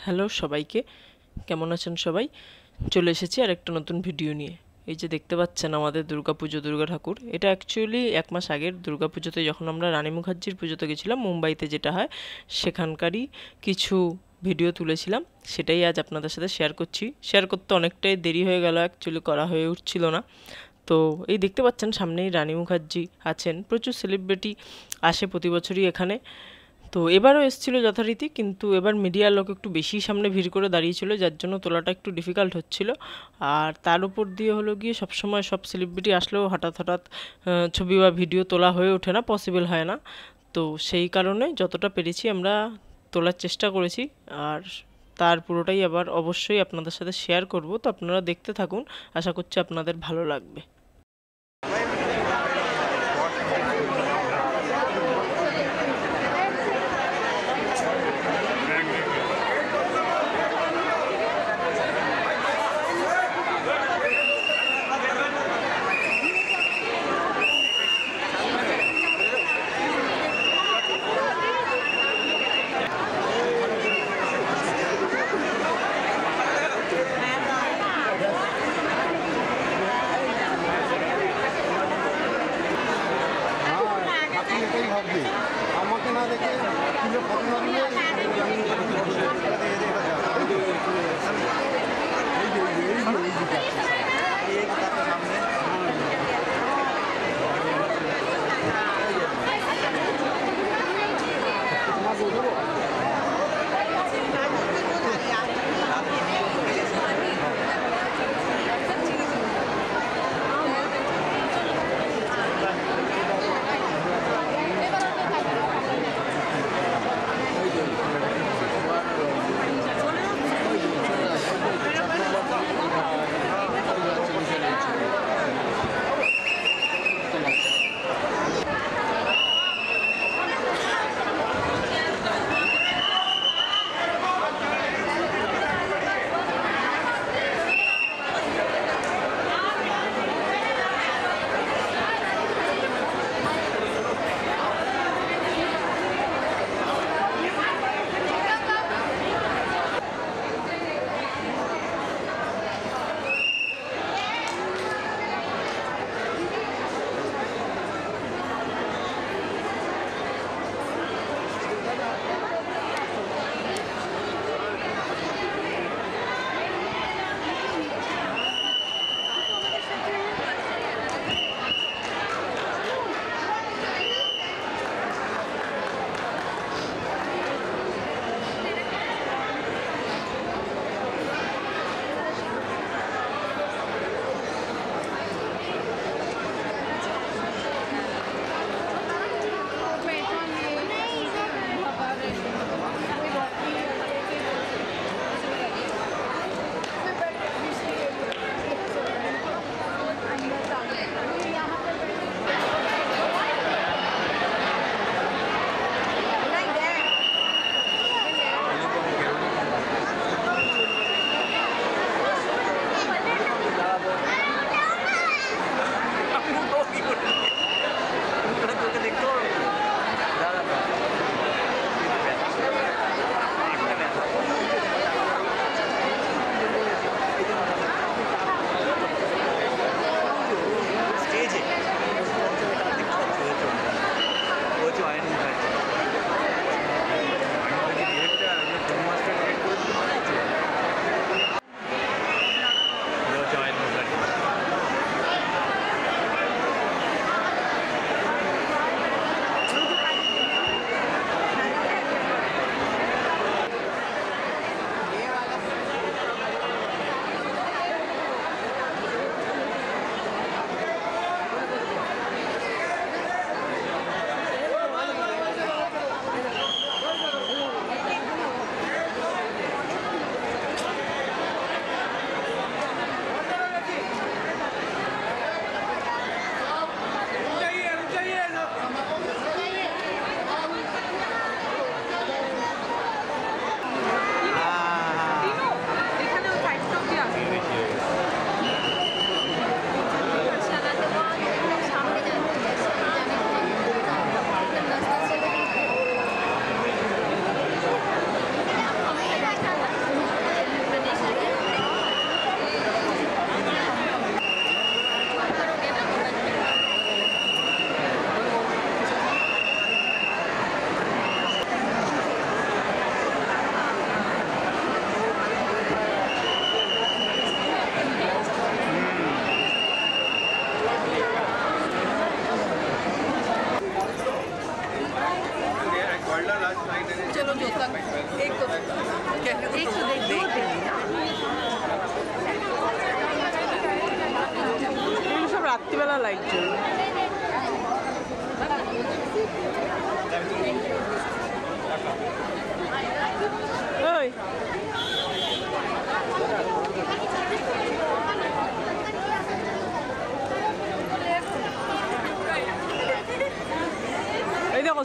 Hello সবাইকে, কেমন আছেন সবাই? চলে এসেছি আর একটা নতুন ভিডিও নিয়ে। এই যে দেখতে পাচ্ছেন আমাদের দুর্গাপুজো, দুর্গা ঠাকুর, এটা অ্যাকচুয়ালি 1 মাস আগের দুর্গাপুজোতে যখন আমরা রানী মুখার্জির পুজোতে গেছিলাম মুম্বাইতে, যেটা হয় সেখানকারই কিছু ভিডিও তুলেছিলাম। সেটাই আজ আপনাদের সাথে শেয়ার করছি। শেয়ার করতে অনেকটাই দেরি হয়ে গেল, অ্যাকচুয়ালি করা হয়ে উঠছিল না। তো এই দেখতে পাচ্ছেন সামনেই রানী মুখার্জি আছেন, প্রচুর সেলিব্রিটি আসে প্রতি বছরই এখানে। তো এবারও এসেছিল যথারীতি, কিন্তু এবার মিডিয়ার লোক একটু বেশি সামনে ভিড় করে দাঁড়িয়েছিল, যার জন্য তোলাটা একটু ডিফিকাল্ট হচ্ছিল। আর তার উপর দিয়ে হলো গিয়ে সবসময় সব সেলিব্রিটি আসলেও হঠাৎ হঠাৎ ছবি বা ভিডিও তোলা হয়ে ওঠে না, পসিবল হয় না। তো সেই কারণে যতটা পেরেছি আমরা তোলার চেষ্টা করেছি। আর তার পুরোটাই আবার অবশ্যই আপনাদের সাথে শেয়ার করব, তো আপনারা দেখতে থাকুন, আশা করছি আপনাদের ভালো লাগবে।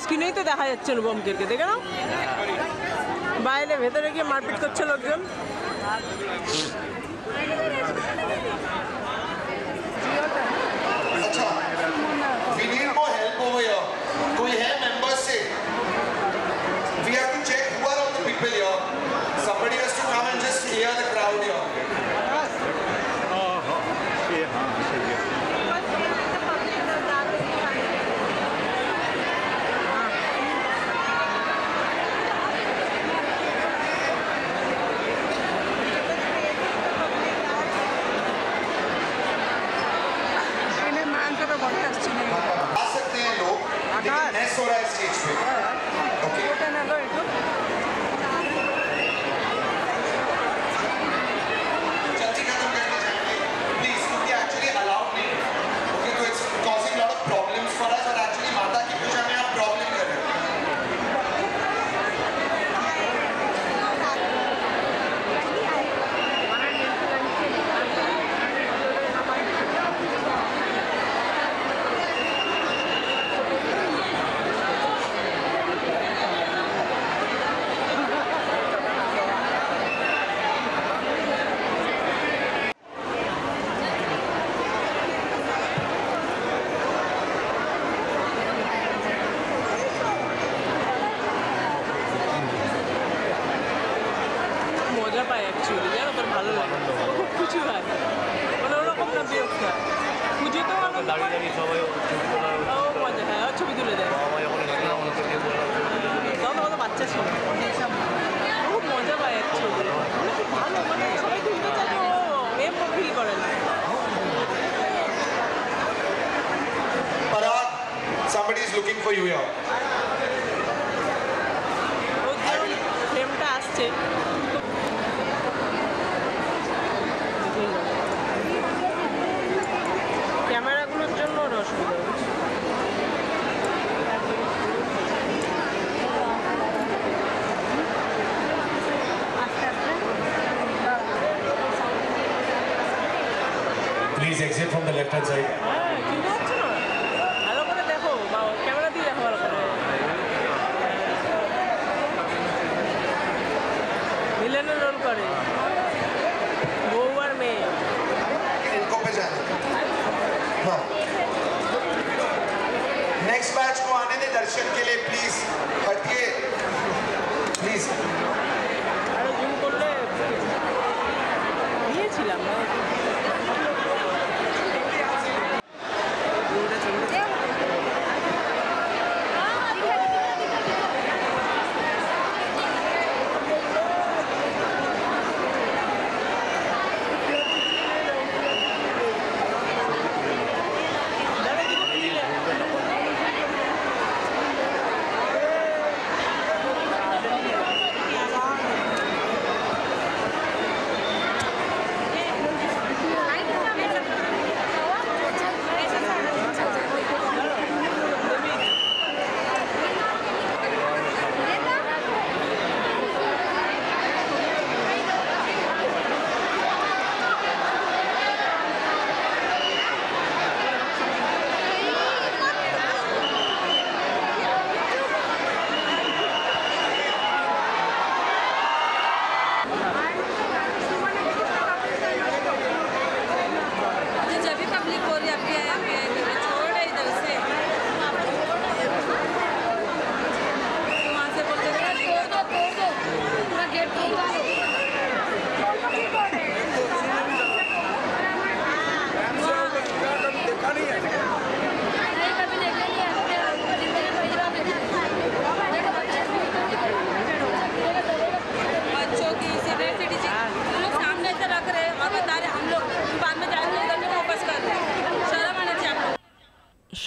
স্ক্রিনেই তো দেখা যাচ্ছে অনুপমকে, দেখে নাও বাইরে ভেতরে গিয়ে মারপিট করছে লোকজন। अच्छा, we need more help over here. कोई है members से? We have to check who are all the people here. Somebody has to come and just clear the crowd here. आ सकते हैं लोग, लेकिन मैस हो रहा है स्टेज पे। ओके। जल्दी खत्म करके जाएंगे, प्लीज, क्योंकि एक्चुअली अलाउड नहीं है। ओके, तो it's causing lot of problems for us और एक्चुअली माता की पूजा में आप प्रॉब्लम कर रहे हो। মজা পায় অ্যাকচুয়ালি, জানো তোর ভালো লাগে, ও খুব খুশি হয়, মানে ওরকম না বিরক্ত হয়। পুজোতেও আনন্দ দাঁড়িয়ে পায়, দাঁড়িয়ে সবাই ছবি তোলা ও মজা, হ্যাঁ ও ছবি তুলে দেয়, বাবা যখন এখানে আমাদেরকে বললাম তখন তো বাচ্চা ছিল, ও খুব মজা পায় অ্যাকচুয়ালি, মানে খুব ভালো, মানে সবাই তুলতে চায়, ও এম ফিল করে না। Parag, somebody is looking for you here. ও যেমন ফ্রেমটা আসছে ক্যামেরাগুলোর জন্য ওর অসুবিধা হচ্ছে। Please exit from the left-hand side. হ্যাঁ চিনতে পারছো না, ভালো করে দেখো, ক্যামেরা দিয়ে দেখো ভালো করে। ভিলেনের রোল করে বউ আর মেয়ে। इनको पे जाने दो। हाँ। नेक्स्ट बैच को आने दे दर्शन के लिए, प्लीज हटिए, प्लीज। আরো জুম করলে নিয়েছিলাম না।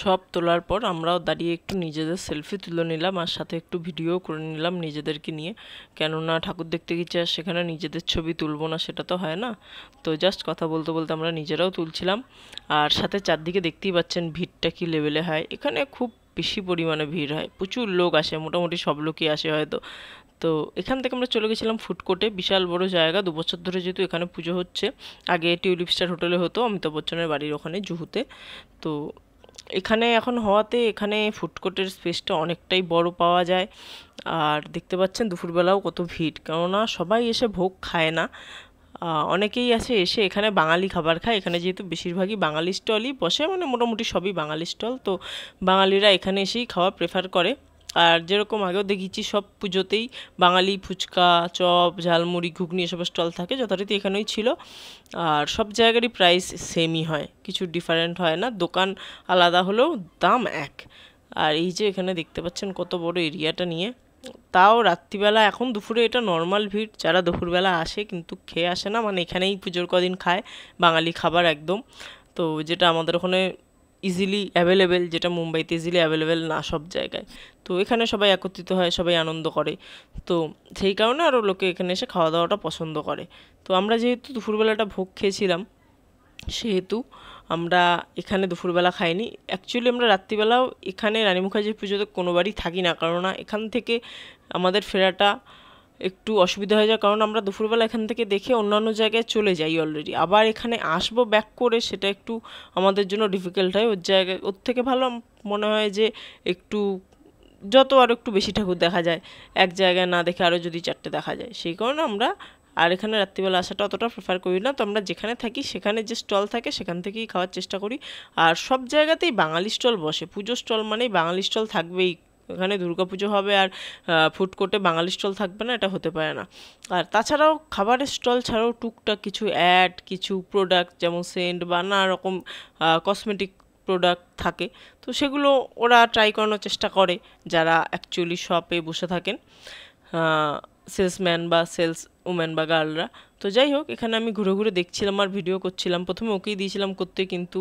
সব তোলার পর আমরাও দাঁড়িয়ে একটু নিজেদের সেলফি তুলে নিলাম আর সাথে একটু ভিডিও করে নিলাম নিজেদেরকে নিয়ে, কেননা ঠাকুর দেখতে গেছি আর সেখানে নিজেদের ছবি তুলবো না সেটা তো হয় না। তো জাস্ট কথা বলতে বলতে আমরা নিজেরাও তুলছিলাম আর সাথে চারদিকে দেখতেই পাচ্ছেন ভিড়টা কি লেভেলে হয়। এখানে খুব বেশি পরিমাণে ভিড় হয়, প্রচুর লোক আসে, মোটামুটি সব লোকই আসে হয়তো। তো এখান থেকে আমরা চলে গেছিলাম ফুড কোর্টে, বিশাল বড় জায়গা, 2 বছর ধরে যেহেতু এখানে পুজো হচ্ছে। আগে টিউলিপ স্টার হোটেলে হতো, অমিতাভ বচ্চনের বাড়ির ওখানে জুহুতে। তো এখানে এখন হওয়াতে এখানে ফুড কোর্টের স্পেসটা অনেকটাই বড় পাওয়া যায়। আর দেখতে পাচ্ছেন দুপুরবেলাও কত ভিড়, কেননা সবাই এসে ভোগ খায় না, অনেকেই আছে এসে এখানে বাঙালি খাবার খায়। এখানে যেহেতু বেশিরভাগই বাঙালি স্টলই বসে, মানে মোটামুটি সবই বাঙালি স্টল, তো বাঙালিরা এখানে এসেই খাওয়া প্রেফার করে। আর যেরকম আগেও দেখেছি সব পুজোতেই বাঙালি ফুচকা, চপ, ঝালমুড়ি, ঘুগনি এসবের স্টল থাকে, যথারীতি এখানেই ছিল। আর সব জায়গারই প্রাইস সেমই হয়, কিছু ডিফারেন্ট হয় না, দোকান আলাদা হলেও দাম এক। আর এই যে এখানে দেখতে পাচ্ছেন কত বড় এরিয়াটা নিয়ে, তাও রাত্রিবেলা, এখন দুপুরে এটা নর্মাল ভিড়, যারা দুপুরবেলা আসে কিন্তু খেয়ে আসে না, মানে এখানেই পুজোর কদিন খায় বাঙালি খাবার একদম। তো যেটা আমাদের ওখানে ইজিলি অ্যাভেলেবেল, যেটা মুম্বাইতে ইজিলি অ্যাভেলেবেল না সব জায়গায়। তো এখানে সবাই একত্রিত হয়, সবাই আনন্দ করে, তো সেই কারণে আরও লোকে এখানে এসে খাওয়া দাওয়াটা পছন্দ করে। তো আমরা যেহেতু দুপুরবেলাটা ভোগ খেয়েছিলাম, সেহেতু আমরা এখানে দুপুরবেলা খাইনি। অ্যাকচুয়ালি আমরা রাত্রিবেলাও এখানে রানী মুখার্জির পুজোতে কোনোবারই থাকি না, কেননা এখান থেকে আমাদের ফেরাটা একটু অসুবিধা হয়ে যায়, কারণ আমরা দুপুরবেলা এখান থেকে দেখে অন্যান্য জায়গায় চলে যাই অলরেডি, আবার এখানে আসবো ব্যাক করে, সেটা একটু আমাদের জন্য ডিফিকাল্ট হয়। ওর থেকে ভালো মনে হয় যে একটু যত আর একটু বেশি ঠাকুর দেখা যায় এক জায়গায় না দেখে আরও যদি 4টে দেখা যায়, সেই কারণে আমরা আর এখানে রাত্রিবেলা আসাটা অতটা প্রেফার করি না। তো আমরা যেখানে থাকি সেখানে যে স্টল থাকে সেখান থেকেই খাওয়ার চেষ্টা করি। আর সব জায়গাতেই বাঙালি স্টল বসে, পুজো স্টল মানেই বাঙালি স্টল থাকবেই। এখানে দুর্গাপুজো হবে আর ফুড কোর্টে বাঙালি স্টল থাকবে না, এটা হতে পারে না। আর তাছাড়াও খাবারের স্টল ছাড়াও টুকটাক কিছু অ্যাড, কিছু প্রোডাক্ট যেমন সেন্ট বা নানা রকম কসমেটিক প্রোডাক্ট থাকে, তো সেগুলো ওরা ট্রাই করানোর চেষ্টা করে যারা অ্যাকচুয়ালি শপে বসে থাকেন, সেলসম্যান বা সেলস উম্যান বা গার্লরা। তো যাই হোক, এখানে আমি ঘুরে ঘুরে দেখছিলাম আর ভিডিও করছিলাম। প্রথমে ওকেই দিয়েছিলাম করতে, কিন্তু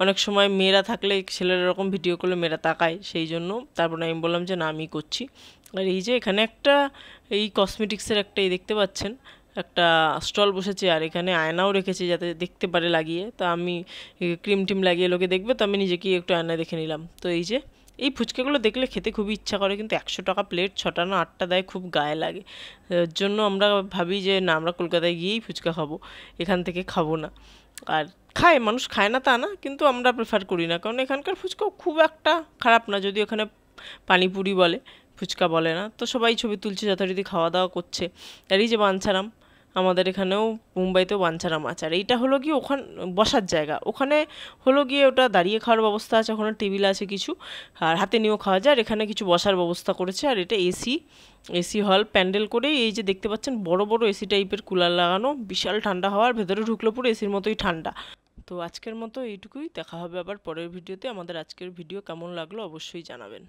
অনেক সময় মেয়েরা থাকলে ছেলেরা এরকম ভিডিও করলে মেয়েরা তাকায়, সেই জন্য তারপরে আমি বললাম যে না, আমি করছি। আর এই যে এখানে একটা এই কসমেটিক্সের একটা এই দেখতে পাচ্ছেন একটা স্টল বসেছে, আর এখানে আয়নাও রেখেছে যাতে দেখতে পারে লাগিয়ে। তো আমি ক্রিম টিম লাগিয়ে লোকে দেখবে, তো আমি নিজেকেই একটু আয়নায় দেখে নিলাম। তো এই যে এই ফুচকাগুলো দেখলে খেতে খুবই ইচ্ছা করে, কিন্তু 100 টাকা প্লেট, 6টা না 8টা দেয়, খুব গায়ে লাগে। এর জন্য আমরা ভাবি যে না, আমরা কলকাতায় গিয়েই ফুচকা খাবো, এখান থেকে খাবো না। আর খায় মানুষ, খায় না তা না, কিন্তু আমরা প্রেফার করি না, কারণ এখানকার ফুচকাও খুব একটা খারাপ না, যদি ওখানে পানিপুরি বলে, ফুচকা বলে না। তো সবাই ছবি তুলছে, যথারীতি খাওয়া দাওয়া করছে। আর এই যে বাঞ্ছারাম, আমাদের এখানেও মুম্বাইতেও বাঞ্ছারাম আছে। আর এইটা হলো গিয়ে ওখানে বসার জায়গা, ওখানে হলো গিয়ে ওটা দাঁড়িয়ে খাওয়ার ব্যবস্থা আছে, ওখানে টেবিল আছে কিছু, আর হাতে নিয়েও খাওয়া যায়। আর এখানে কিছু বসার ব্যবস্থা করেছে, আর এটা এসি হল প্যান্ডেল করে, এই যে দেখতে পাচ্ছেন বড় বড় এসি টাইপের কুলার লাগানো, বিশাল ঠান্ডা হওয়ার, ভেতরে ঢুকলে পুরো এসির মতোই ঠান্ডা। তো আজকের মতো এইটুকুই, দেখা হবে আবার পরের ভিডিওতে। আমাদের আজকের ভিডিও কেমন লাগলো অবশ্যই জানাবেন।